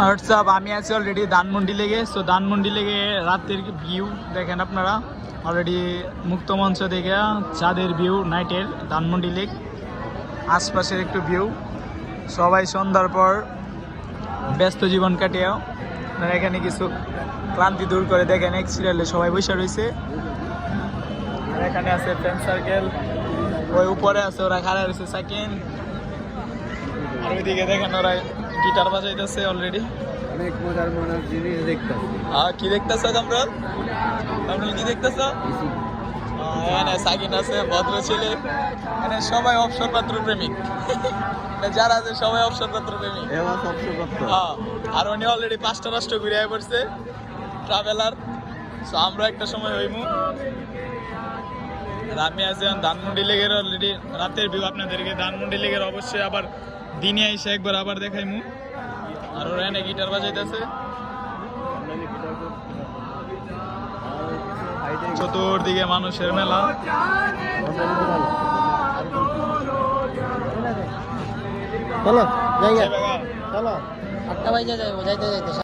WhatsApp আমি আছি already Dhanmondi লেগে। সো ধানমন্ডি লেগে রাতের ভিউ দেখেন আপনারা অলরেডি মুক্ত মঞ্চ দেখে চাঁদের ভিউ নাইটের ধানমন্ডি লেক আশপাশের একটু ভিউ। সবাই সন্ধ্যার পর ব্যস্ত জীবন কাটিয়ে আপনারা এখানে কিছু ক্লান্তি দূর করে দেখেন এক সিরিয়ালে সবাই বসে রয়েছে। এখানে আছে ফ্রেন্ড সার্কেল, ওই উপরে আছে ওরা খাড়া রয়েছে সাকিন, আর ওইদিকে দেখেন ওরা গিটার বাজাইতেছে অলরেডি। অনেক মজার মজার জিনিস দেখতেছি। কি দেখতেছ কামরুল? কামরুল কি দেখতেছ? এখানে সাকিন আছে ভদ্র ছেলে, এখানে সবাই অবসর পাত্র প্রেমিক যারা আছে সবাই অবসর পাত্র প্রেমিক। আর উনি অলরেডি 5টা রাষ্ট্র ঘুরে পড়ছে ট্রাভেলার। সো আমরা একটা সময় হইমু। আমি আছি ধানমন্ডি লেগের অলরেডি রাতের ভিউ আপনাদেরকে ধানমন্ডি লেগের অবশ্যই আবার দিনে এসে একবার আবার দেখাইমু। আর ওরা এনে গিটার বাজাইতেছে, চতুর্দিকে মানুষের মেলা। চলো চলো 8টা বাজে যাইতে যাইতে